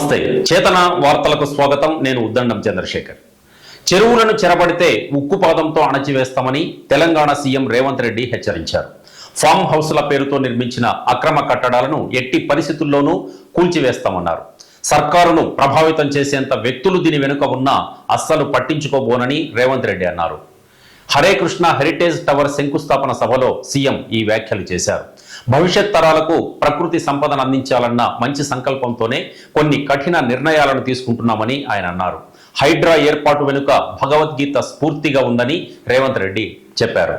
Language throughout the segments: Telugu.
నమస్తే, చేతన వార్తలకు స్వాగతం. నేను ఉద్దండం చంద్రశేఖర్. చెరువులను చెరబడితే ఉక్కుపాదంతో అణచివేస్తామని తెలంగాణ సీఎం రేవంత్ రెడ్డి హెచ్చరించారు. ఫామ్ హౌస్ల పేరుతో నిర్మించిన అక్రమ కట్టడాలను ఎట్టి పరిస్థితుల్లోనూ కూల్చివేస్తామన్నారు. సర్కారును ప్రభావితం చేసేంత వ్యక్తులు దీని వెనుక ఉన్నా అస్సలు పట్టించుకోబోనని రేవంత్ రెడ్డి అన్నారు. హరే కృష్ణ హెరిటేజ్ టవర్ శంకుస్థాపన సభలో సీఎం ఈ వ్యాఖ్యలు చేశారు. భవిష్యత్ తరాలకు ప్రకృతి సంపదను అందించాలన్న మంచి సంకల్పంతోనే కొన్ని కఠిన నిర్ణయాలను తీసుకుంటున్నామని ఆయన అన్నారు. హైడ్రా ఏర్పాటు వెనుక భగవద్గీత స్ఫూర్తిగా ఉందని రేవంత్ రెడ్డి చెప్పారు.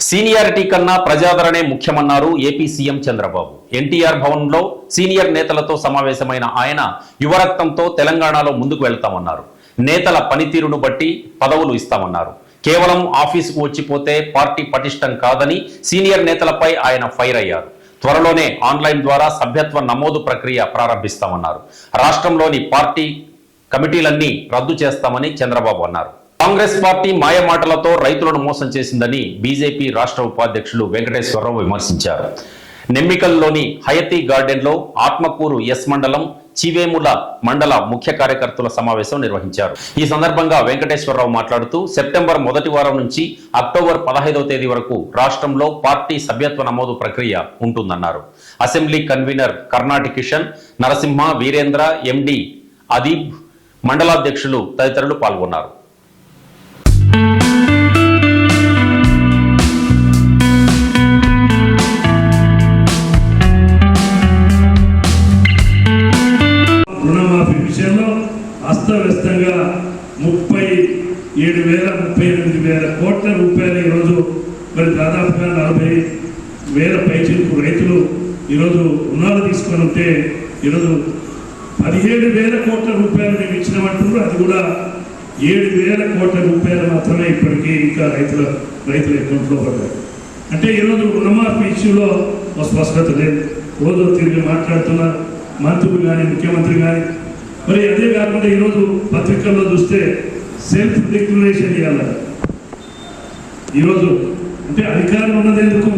సీనియారిటీ కన్నా ప్రజాదరణే ముఖ్యమన్నారు ఏపీ సీఎం చంద్రబాబు. ఎన్టీఆర్ భవన్లో సీనియర్ నేతలతో సమావేశమైన ఆయన యువరక్తంతో తెలంగాణలో ముందుకు వెళ్తామన్నారు. నేతల పనితీరును బట్టి పదవులు ఇస్తామన్నారు. కేవలం ఆఫీసుకు వచ్చిపోతే పార్టీ పటిష్టం కాదని సీనియర్ నేతలపై ఆయన ఫైర్ అయ్యారు. త్వరలోనే ఆన్లైన్ ద్వారా సభ్యత్వ నమోదు ప్రక్రియ ప్రారంభిస్తామన్నారు. రాష్ట్రంలోని పార్టీ కమిటీలన్నీ రద్దు చేస్తామని చంద్రబాబు అన్నారు. కాంగ్రెస్ పార్టీ మాయమాటలతో రైతులను మోసం చేసిందని బీజేపీ రాష్ట్ర ఉపాధ్యక్షులు వెంకటేశ్వరరావు విమర్శించారు. నెమ్మికల్లోని హయతీ గార్డెన్లో ఆత్మకూరు ఎస్ మండలం చివేముల మండల ముఖ్య కార్యకర్తల సమావేశం నిర్వహించారు. ఈ సందర్భంగా వెంకటేశ్వరరావు మాట్లాడుతూ సెప్టెంబర్ మొదటి వారం నుంచి అక్టోబర్ 15వ తేదీ వరకు రాష్ట్రంలో పార్టీ సభ్యత్వ నమోదు ప్రక్రియ ఉంటుందన్నారు. అసెంబ్లీ కన్వీనర్ కర్ణాటి కిషన్, నరసింహ, వీరేంద్ర, ఎండి అదీబ్, మండలాధ్యక్షులు తదితరులు పాల్గొన్నారు. అస్తవ్యస్తంగా 37,000-38,000 కోట్ల రూపాయలు ఈరోజు మరి దాదాపుగా 40,000 పైచిలకు రైతులు ఈరోజు రుణాలు తీసుకొని ఉంటే ఈరోజు 17,000 కోట్ల రూపాయలు మేము ఇచ్చినామంటున్నారు. అది కూడా 7,000 కోట్ల రూపాయలు మాత్రమే ఇప్పటికీ ఇంకా రైతుల అకౌంట్లో పడ్డారు. అంటే ఈరోజు రుణమాఫీ ఇష్యూలో స్పష్టత లేదు. రోజు తిరిగి మాట్లాడుతున్నారు మంత్రులు కానీ ముఖ్యమంత్రి కానీ. మరి అదే కాకుండా ఈరోజు పత్రికల్లో చూస్తే సెల్ఫ్ డిక్లరేషన్ ఇవ్వాలి. ఈరోజు అంటే అధికారం ఉన్నది ఎందుకు?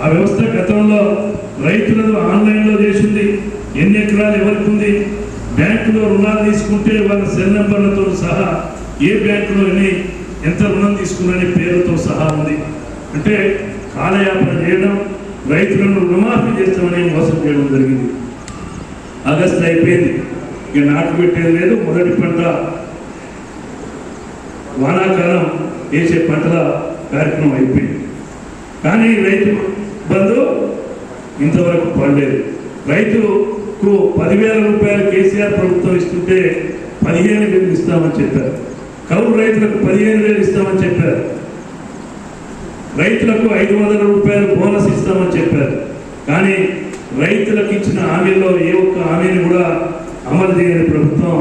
ఆ వ్యవస్థ గతంలో రైతులను ఆన్లైన్లో చేసింది. ఎన్ని ఎకరాలు ఎవరికి ఉంది, బ్యాంకులో రుణాలు తీసుకుంటే వాళ్ళ సెల్ నెంబర్లతో సహా ఏ బ్యాంకులో ఎంత రుణం తీసుకున్నారనే పేరుతో సహా ఉంది. అంటే కాలయాపన చేయడం, రైతులను రుణమాఫీ చేస్తామని మోసం చేయడం జరిగింది. ఆగస్టు అయిపోయింది, ఇక నాటు పెట్టేది లేదు. మొదటి పంట వానాకాలం వేసే పంటల కార్యక్రమం అయిపోయింది. కానీ రైతు బంధు ఇంతవరకు పడలేదు. రైతుకు 10,000 రూపాయలు కేసీఆర్ ప్రభుత్వం ఇస్తుంటే 15,000 ఇస్తామని చెప్పారు. కౌలు రైతులకు 15,000 ఇస్తామని చెప్పారు. రైతులకు 500 రూపాయలు బోనస్ ఇస్తామని చెప్పారు. కానీ రైతులకు ఇచ్చిన హామీల్లో ఏ ఒక్క హామీని కూడా అమలు చేయని ప్రభుత్వం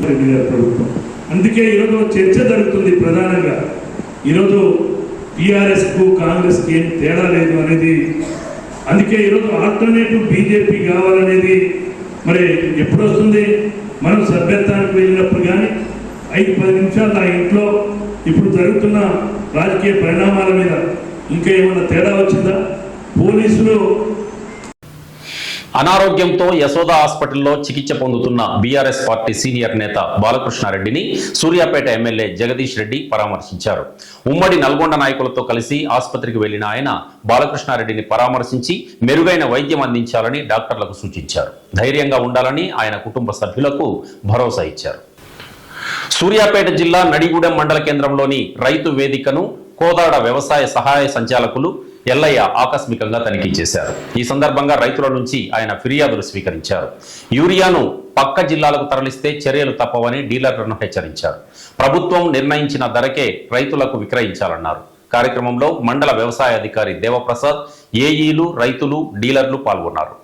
రెడ్డి గారి ప్రభుత్వం. అందుకే ఈరోజు చర్చ జరుగుతుంది. ప్రధానంగా ఈరోజు టీఆర్ఎస్కు కాంగ్రెస్కి ఏం తేడా లేదు అనేది. అందుకే ఈరోజు ఆల్టర్నేటివ్ బీజేపీ కావాలనేది మరి ఎప్పుడు వస్తుంది? మనం సభ్యత్వానికి వెళ్ళినప్పుడు కానీ 5-10 నిమిషాలు ఆ ఇంట్లో ఇప్పుడు జరుగుతున్న రాజకీయ పరిణామాల మీద ఇంకా ఏమన్నా తేడా వచ్చిందా? పోలీసులు అనారోగ్యంతో యశోద హాస్పిటల్లో చికిత్స పొందుతున్న బీఆర్ఎస్ పార్టీ సీనియర్ నేత బాలకృష్ణారెడ్డిని సూర్యాపేట ఎమ్మెల్యే జగదీష్ రెడ్డి పరామర్శించారు. ఉమ్మడి నల్గొండ నాయకులతో కలిసి ఆసుపత్రికి వెళ్లిన ఆయన బాలకృష్ణారెడ్డిని పరామర్శించి మెరుగైన వైద్యం అందించాలని డాక్టర్లకు సూచించారు. ధైర్యంగా ఉండాలని ఆయన కుటుంబ సభ్యులకు భరోసా ఇచ్చారు. సూర్యాపేట జిల్లా నడిగూడెం మండల కేంద్రంలోని రైతు వేదికను కోదాడ వ్యవసాయ సహాయ సంచాలకులు ఎల్లయ్య ఆకస్మికంగా తనిఖీ చేశారు. ఈ సందర్భంగా రైతుల నుంచి ఆయన ఫిర్యాదులు స్వీకరించారు. యూరియాను పక్క జిల్లాలకు తరలిస్తే చర్యలు తప్పవని డీలర్లను హెచ్చరించారు. ప్రభుత్వం నిర్ణయించిన ధరకే రైతులకు విక్రయించాలన్నారు. కార్యక్రమంలో మండల వ్యవసాయ అధికారి దేవప్రసాద్, ఏఈలు, రైతులు, డీలర్లు పాల్గొన్నారు.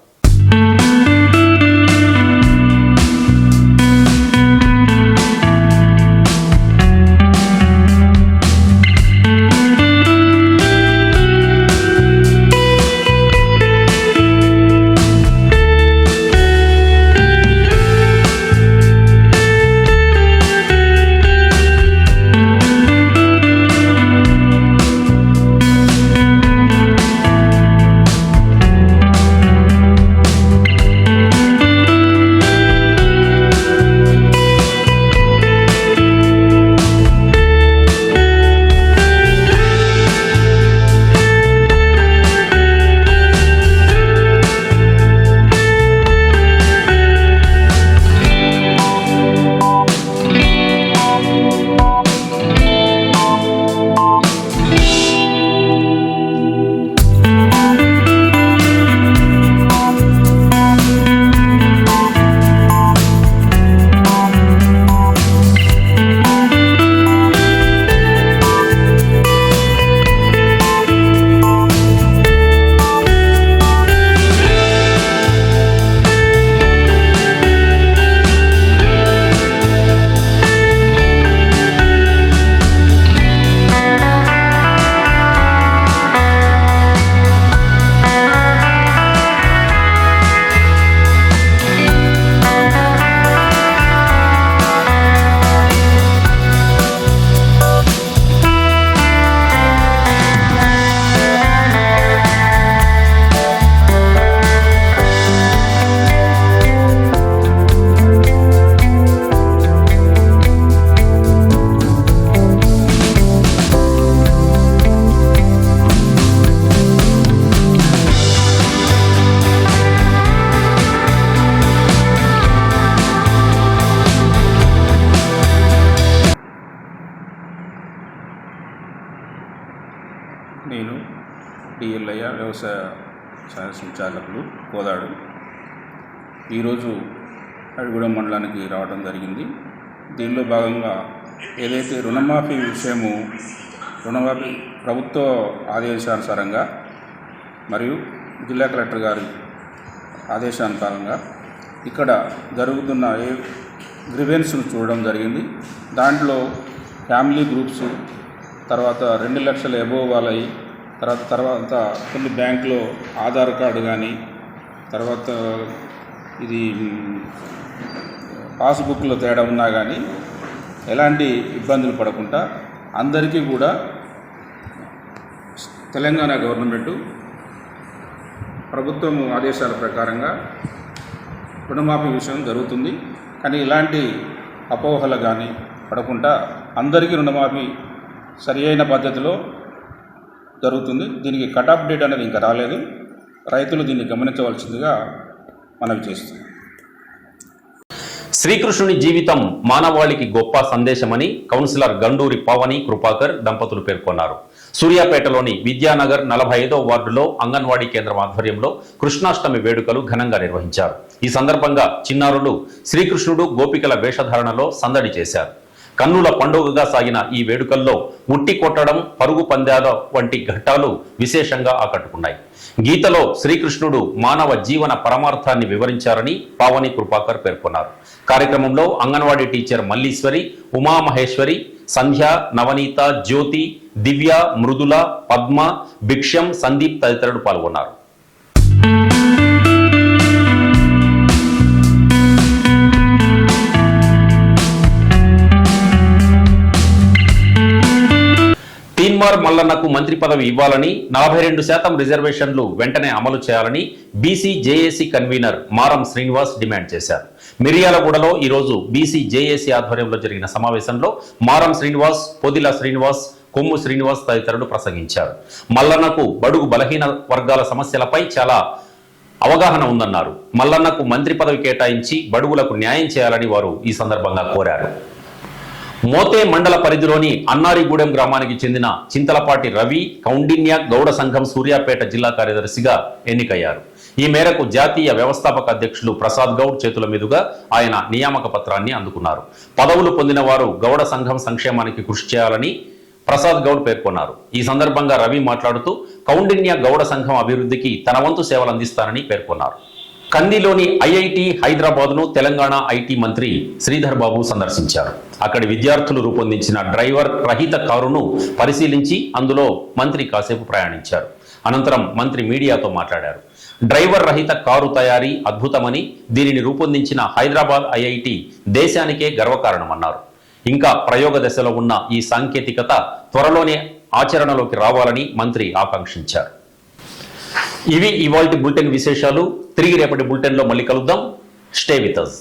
ఎల్లయ్య వ్యవసాయ సంచాలకులు కోదాడు. ఈరోజు అడిగూడెం మండలానికి రావడం జరిగింది. దీనిలో భాగంగా ఏదైతే రుణమాఫీ విషయము రుణమాఫీ ప్రభుత్వ ఆదేశానుసారంగా మరియు జిల్లా కలెక్టర్ గారి ఆదేశానుసారంగా ఇక్కడ జరుగుతున్న గ్రివెన్స్ను చూడడం జరిగింది. దాంట్లో ఫ్యామిలీ గ్రూప్స్, తర్వాత 2 లక్షల ఎబోవ్ వాళ్ళవి, తర్వాత కొన్ని బ్యాంకులో ఆధార్ కార్డు కానీ, తర్వాత ఇది పాస్బుక్లో తేడా ఉన్నా కానీ ఎలాంటి ఇబ్బందులు పడకుండా అందరికీ కూడా తెలంగాణ గవర్నమెంటు ప్రభుత్వం ఆదేశాల ప్రకారంగా రుణమాఫీ విషయం జరుగుతుంది. కానీ ఇలాంటి అపోహలు కానీ పడకుండా అందరికీ రుణమాఫీ సరి అయిన పద్ధతిలో జరుగుతుంది. దీనికి కట్ ఆఫ్ డేట్ అనేది ఇంకా రాలేదు. రైతులు దీన్ని గమనించవలసిందిగా మనవి చేస్తున్నాం. శ్రీకృష్ణుని జీవితం మానవాళికి గొప్ప సందేశమని కౌన్సిలర్ గండూరి పావని కృపాకర్ దంపతులు పేర్కొన్నారు. సూర్యాపేటలోని విద్యానగర్ 45వ వార్డులో అంగన్వాడీ కేంద్రం ఆధ్వర్యంలో కృష్ణాష్టమి వేడుకలు ఘనంగా నిర్వహించారు. ఈ సందర్భంగా చిన్నారులు శ్రీకృష్ణుడు గోపికల వేషధారణలో సందడి చేశారు. కన్నుల పండుగగా సాగిన ఈ వేడుకల్లో ఉట్టి కొట్టడం, పరుగు పందాల వంటి ఘట్టాలు విశేషంగా ఆకట్టుకున్నాయి. గీతలో శ్రీకృష్ణుడు మానవ జీవన పరమార్థాన్ని వివరించారని పావని కృపాకర్ పేర్కొన్నారు. కార్యక్రమంలో అంగన్వాడీ టీచర్ మల్లీశ్వరి, ఉమామహేశ్వరి, సంధ్య, నవనీత, జ్యోతి, దివ్య, మృదుల, పద్మ, భిక్షం, సందీప్ తదితరులు పాల్గొన్నారు. తీన్మార్ మల్లన్నకు మంత్రి పదవి ఇవ్వాలని, 42% రిజర్వేషన్లు వెంటనే అమలు చేయాలని బీసీ జేఏసీ కన్వీనర్ మారం శ్రీనివాస్ డిమాండ్ చేశారు. మిర్యాలగూడలో ఈరోజు బీసీ జేఏసీ ఆధ్వర్యంలో జరిగిన సమావేశంలో మారం శ్రీనివాస్, పొదిల శ్రీనివాస్, కొమ్ము శ్రీనివాస్ తదితరులు ప్రసంగించారు. మల్లన్నకు బడుగు బలహీన వర్గాల సమస్యలపై చాలా అవగాహన ఉందన్నారు. మల్లన్నకు మంత్రి పదవి కేటాయించి బడుగులకు న్యాయం చేయాలని వారు ఈ సందర్భంగా కోరారు. మోతే మండల పరిధిలోని అన్నారిగూడెం గ్రామానికి చెందిన చింతలపాటి రవి కౌండిన్య గౌడ సంఘం సూర్యాపేట జిల్లా కార్యదర్శిగా ఎన్నికయ్యారు. ఈ మేరకు జాతీయ వ్యవస్థాపక అధ్యక్షులు ప్రసాద్ గౌడ్ చేతుల మీదుగా ఆయన నియామక పత్రాన్ని అందుకున్నారు. పదవులు పొందిన వారు గౌడ సంఘం సంక్షేమానికి కృషి చేయాలని ప్రసాద్ గౌడ్ పేర్కొన్నారు. ఈ సందర్భంగా రవి మాట్లాడుతూ కౌండిన్య గౌడ సంఘం అభివృద్ధికి తన వంతు సేవలు అందిస్తానని పేర్కొన్నారు. కందిలోని ఐఐటి హైదరాబాద్ను తెలంగాణ ఐటీ మంత్రి శ్రీధర్ బాబు సందర్శించారు. అక్కడి విద్యార్థులు రూపొందించిన డ్రైవర్ రహిత కారును పరిశీలించి అందులో మంత్రి కాసేపు ప్రయాణించారు. అనంతరం మంత్రి మీడియాతో మాట్లాడారు. డ్రైవర్ రహిత కారు తయారీ అద్భుతమని, దీనిని రూపొందించిన హైదరాబాద్ ఐఐటి దేశానికే గర్వకారణమన్నారు. ఇంకా ప్రయోగ దశలో ఉన్న ఈ సాంకేతికత త్వరలోనే ఆచరణలోకి రావాలని మంత్రి ఆకాంక్షించారు. ఇవి ఇవాల్టి బులెటిన్ విశేషాలు. తిరిగి రేపటి బులెటిన్లో మళ్ళీ కలుద్దాం. Stay with us.